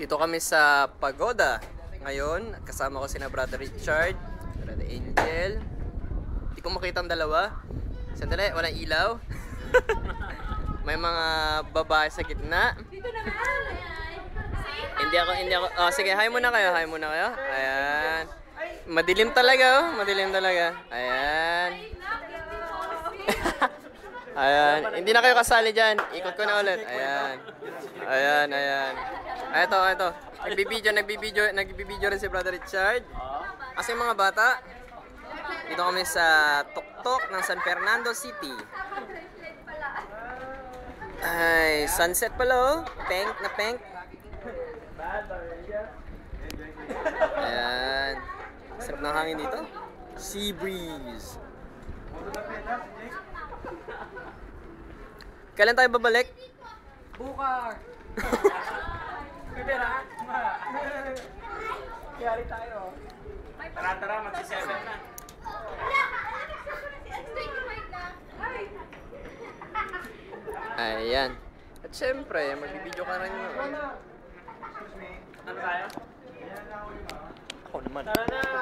Dito kami sa Pagoda. Ngayon, kasama ko sina Brother Richard, Brother Angel. Hindi ko makita ang dalawa. Sandali, walang ilaw. May mga babae sa gitna. Hindi ako. Oh, sige, hi muna kayo. Ayan. Madilim talaga, oh. Madilim talaga. Ayan. Ayan. Hindi na kayo kasali dyan. Ikot ko na ulit. Ayan. Ito. Nagbibideo rin si Brother Richard. Kasi mga bata, dito kami sa tuktok ng San Fernando City. Ay, sunset pala, oh. Pink na pink. Ayan. Sarap ng hangin dito. Sea breeze. Kailan tayo babalik? Bukas! Pipira? Kiyari tayo. Tara, magsi-7 na. Ayan. At syempre, magbibideo ka rin yun. Ano tayo? Ako naman. Tara na!